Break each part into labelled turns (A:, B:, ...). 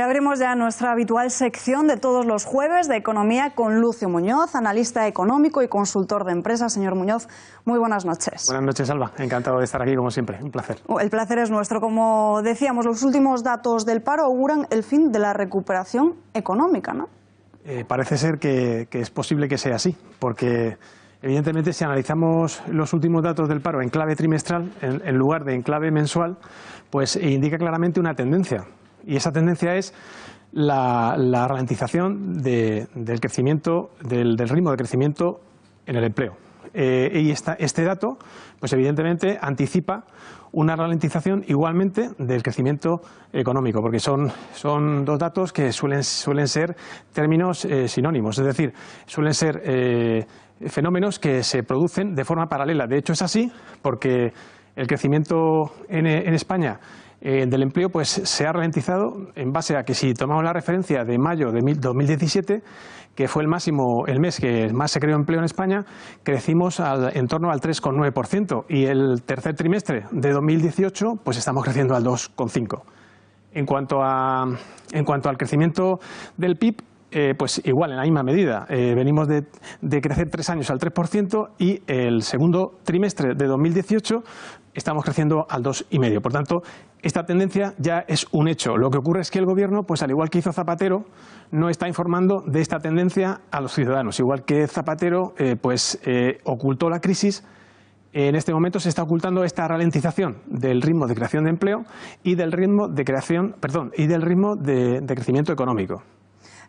A: Y abrimos ya nuestra habitual sección de todos los jueves de Economía con Lucio Muñoz, analista económico y consultor de empresas. Señor Muñoz, muy buenas noches.
B: Buenas noches, Alba. Encantado de estar aquí, como siempre. Un placer.
A: El placer es nuestro. Como decíamos, los últimos datos del paro auguran el fin de la recuperación económica, ¿no?
B: Parece ser que es posible que sea así, porque evidentemente si analizamos los últimos datos del paro en clave trimestral, en lugar de en clave mensual, pues indica claramente una tendencia. Y esa tendencia es la ralentización del crecimiento, del ritmo de crecimiento en el empleo. Y este dato, pues evidentemente anticipa una ralentización igualmente del crecimiento económico, porque son dos datos que suelen ser términos sinónimos, es decir, suelen ser fenómenos que se producen de forma paralela. De hecho es así porque el crecimiento en España del empleo pues se ha ralentizado en base a que, si tomamos la referencia de mayo de 2017, que fue el mes que más se creó empleo en España, crecimos en torno al 3,9%, y el tercer trimestre de 2018 pues estamos creciendo al 2,5%. En cuanto al crecimiento del PIB, pues igual, en la misma medida. Venimos de crecer 3 años al 3%, y el segundo trimestre de 2018 estamos creciendo al 2,5%. Por tanto, esta tendencia ya es un hecho. Lo que ocurre es que el Gobierno, pues al igual que hizo Zapatero, no está informando de esta tendencia a los ciudadanos. Igual que Zapatero ocultó la crisis, en este momento se está ocultando esta ralentización del ritmo de creación de empleo y del ritmo de crecimiento económico.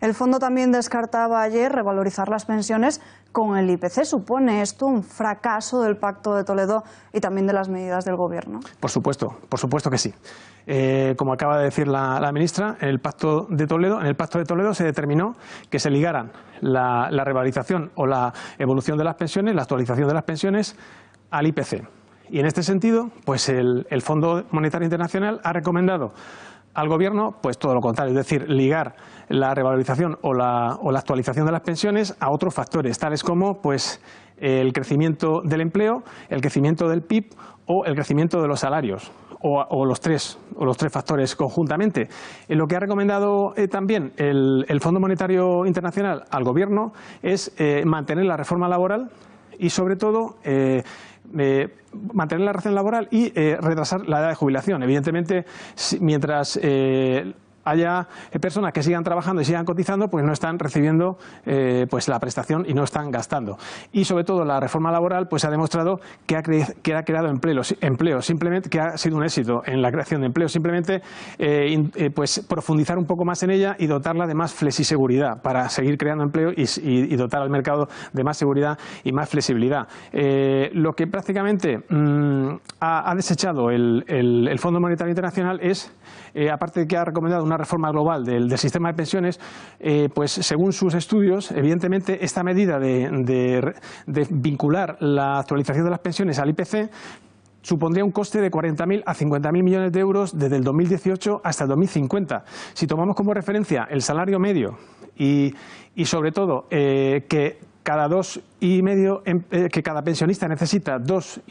A: El fondo también descartaba ayer revalorizar las pensiones con el IPC. ¿Supone esto un fracaso del Pacto de Toledo y también de las medidas del Gobierno?
B: Por supuesto que sí. Como acaba de decir la ministra, en el Pacto de Toledo se determinó que se ligaran la revalorización o la evolución de las pensiones, la actualización de las pensiones, al IPC. Y en este sentido, pues el Fondo Monetario Internacional ha recomendado al Gobierno pues todo lo contrario, es decir, ligar la revalorización o la actualización de las pensiones a otros factores, tales como pues el crecimiento del empleo, el crecimiento del PIB o el crecimiento de los salarios, o los tres factores conjuntamente. Lo que ha recomendado también el Fondo Monetario Internacional al Gobierno es mantener la reforma laboral y, sobre todo, mantener la relación laboral y retrasar la edad de jubilación. Evidentemente, mientras haya personas que sigan trabajando y sigan cotizando, pues no están recibiendo pues la prestación y no están gastando. Y sobre todo la reforma laboral pues ha demostrado que ha creado empleo, simplemente, que ha sido un éxito en la creación de empleo. Simplemente pues profundizar un poco más en ella y dotarla de más flexiseguridad para seguir creando empleo y dotar al mercado de más seguridad y más flexibilidad. Lo que prácticamente ha desechado el Fondo Monetario Internacional es, aparte de que ha recomendado una reforma global del sistema de pensiones, pues según sus estudios, evidentemente esta medida de vincular la actualización de las pensiones al IPC supondría un coste de 40.000 a 50.000 millones de euros desde el 2018 hasta el 2050. Si tomamos como referencia el salario medio y sobre todo que cada pensionista necesita dos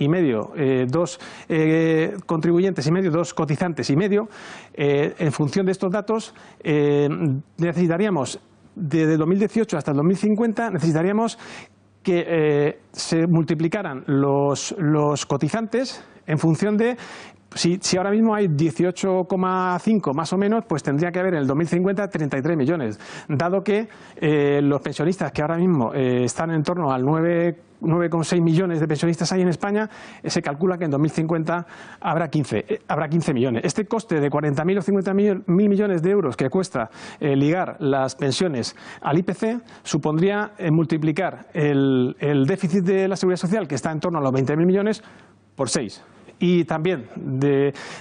B: contribuyentes y medio, dos cotizantes y medio, en función de estos datos necesitaríamos, desde 2018 hasta el 2050, necesitaríamos que se multiplicaran los cotizantes en función de, si ahora mismo hay 18,5 más o menos, pues tendría que haber en el 2050 33 millones, dado que los pensionistas que ahora mismo están en torno al 9,6 millones de pensionistas hay en España, se calcula que en 2050 habrá 15 millones. Este coste de 40.000 o 50.000 millones de euros que cuesta ligar las pensiones al IPC supondría multiplicar el déficit de la Seguridad Social, que está en torno a los 20.000 millones, por 6. Y también,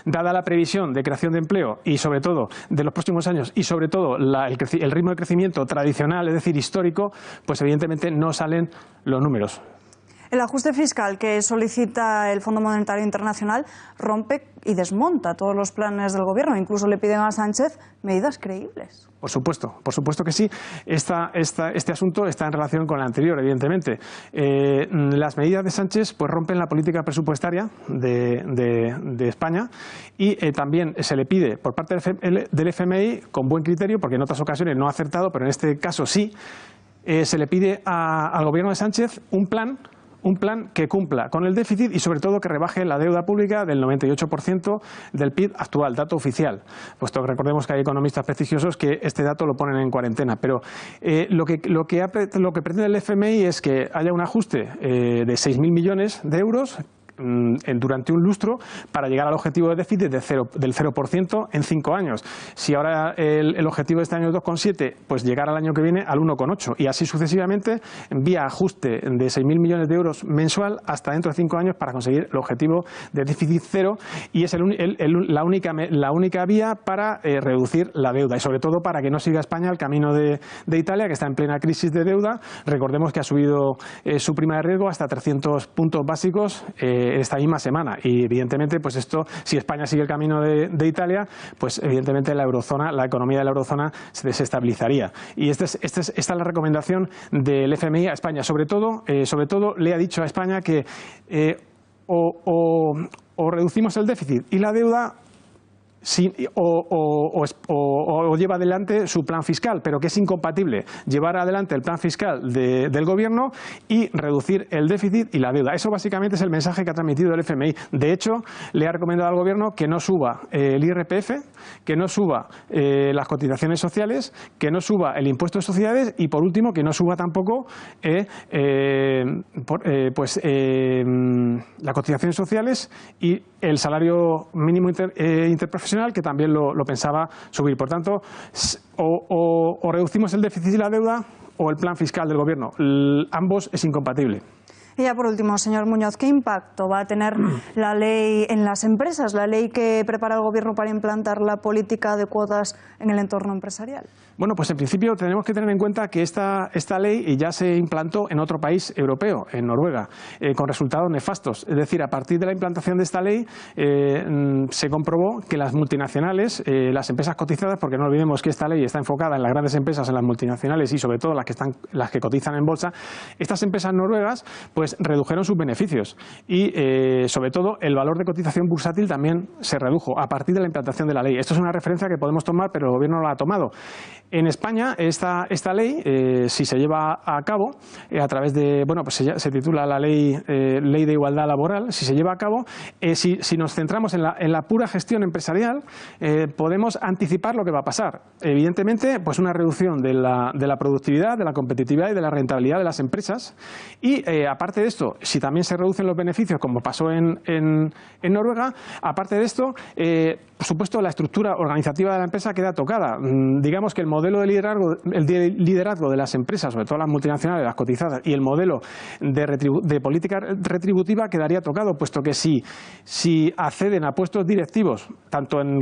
B: dada la previsión de creación de empleo y sobre todo de los próximos años y sobre todo el ritmo de crecimiento tradicional, es decir, histórico, pues evidentemente no salen los números.
A: El ajuste fiscal que solicita el Fondo Monetario Internacional rompe y desmonta todos los planes del Gobierno. Incluso le piden a Sánchez medidas creíbles.
B: Por supuesto que sí. Este asunto está en relación con el anterior, evidentemente. Las medidas de Sánchez pues rompen la política presupuestaria de España y también se le pide por parte del FMI, con buen criterio, porque en otras ocasiones no ha acertado, pero en este caso sí, se le pide al Gobierno de Sánchez un plan que cumpla con el déficit y sobre todo que rebaje la deuda pública del 98% del PIB actual, dato oficial, puesto que recordemos que hay economistas prestigiosos que este dato lo ponen en cuarentena. Pero lo que pretende el FMI es que haya un ajuste de 6.000 millones de euros durante un lustro para llegar al objetivo de déficit del 0% en 5 años. Si ahora el objetivo de este año es 2,7, pues llegar al año que viene al 1,8 y así sucesivamente vía ajuste de 6.000 millones de euros mensual hasta dentro de 5 años para conseguir el objetivo de déficit cero, y es la única vía para reducir la deuda y sobre todo para que no siga España el camino de Italia, que está en plena crisis de deuda. Recordemos que ha subido su prima de riesgo hasta 300 puntos básicos esta misma semana y evidentemente pues esto, si España sigue el camino de Italia, pues evidentemente la economía de la eurozona se desestabilizaría. Y esta es la recomendación del FMI a España. Sobre todo le ha dicho a España que o reducimos el déficit y la deuda o lleva adelante su plan fiscal, pero que es incompatible llevar adelante el plan fiscal del Gobierno y reducir el déficit y la deuda. Eso básicamente es el mensaje que ha transmitido el FMI. De hecho, le ha recomendado al Gobierno que no suba el IRPF, que no suba las cotizaciones sociales, que no suba el impuesto de sociedades y, por último, que no suba tampoco las cotizaciones sociales y el salario mínimo interprofesional, que también lo pensaba subir. Por tanto, o reducimos el déficit y la deuda o el plan fiscal del Gobierno. Ambos es incompatible.
A: Y ya por último, señor Muñoz, ¿qué impacto va a tener la ley en las empresas, la ley que prepara el Gobierno para implantar la política de cuotas en el entorno empresarial?
B: Bueno, pues en principio tenemos que tener en cuenta que esta ley ya se implantó en otro país europeo, en Noruega, con resultados nefastos. Es decir, a partir de la implantación de esta ley se comprobó que las multinacionales, las empresas cotizadas, porque no olvidemos que esta ley está enfocada en las grandes empresas, en las multinacionales y sobre todo las que cotizan en bolsa, estas empresas noruegas pues redujeron sus beneficios y sobre todo el valor de cotización bursátil también se redujo a partir de la implantación de la ley. Esto es una referencia que podemos tomar, pero el Gobierno no la ha tomado. En España, esta ley, si se lleva a cabo a través de, bueno, pues se titula la Ley de Igualdad Laboral, si se lleva a cabo, si nos centramos en la pura gestión empresarial, podemos anticipar lo que va a pasar. Evidentemente, pues una reducción de la productividad, de la competitividad y de la rentabilidad de las empresas y, aparte de esto, si también se reducen los beneficios, como pasó en Noruega, aparte de esto, por supuesto, la estructura organizativa de la empresa queda tocada. Digamos que el modelo de liderazgo de las empresas, sobre todo las multinacionales, las cotizadas, y el modelo de política retributiva quedaría tocado, puesto que si acceden a puestos directivos, tanto en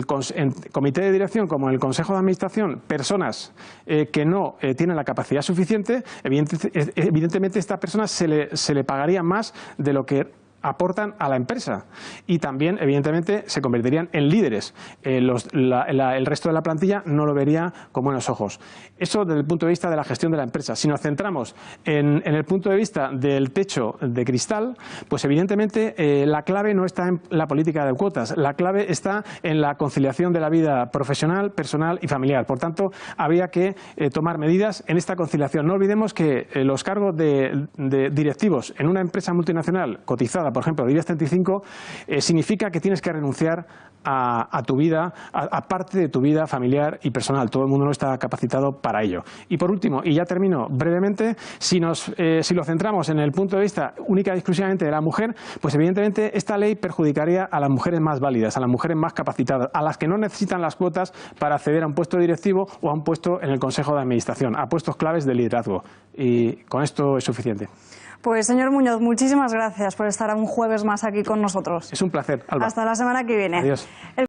B: comité de dirección como en el Consejo de Administración, personas que no tienen la capacidad suficiente, evidentemente a estas personas se le pagaría más de lo que aportan a la empresa y también evidentemente se convertirían en líderes. El resto de la plantilla no lo vería con buenos ojos. Eso desde el punto de vista de la gestión de la empresa. Si nos centramos en el punto de vista del techo de cristal, pues evidentemente la clave no está en la política de cuotas, la clave está en la conciliación de la vida profesional, personal y familiar. Por tanto, habría que tomar medidas en esta conciliación. No olvidemos que los cargos de directivos en una empresa multinacional cotizada, por ejemplo, de IBEX 35, significa que tienes que renunciar a tu vida, a parte de tu vida familiar y personal. Todo el mundo no está capacitado para ello. Y por último, y ya termino brevemente, si lo centramos en el punto de vista única y exclusivamente de la mujer, pues evidentemente esta ley perjudicaría a las mujeres más válidas, a las mujeres más capacitadas, a las que no necesitan las cuotas para acceder a un puesto directivo o a un puesto en el Consejo de Administración, a puestos claves de liderazgo. Y con esto es suficiente.
A: Pues señor Muñoz, muchísimas gracias por estar un jueves más aquí con nosotros.
B: Es un placer, Alba.
A: Hasta la semana que viene.
B: Adiós.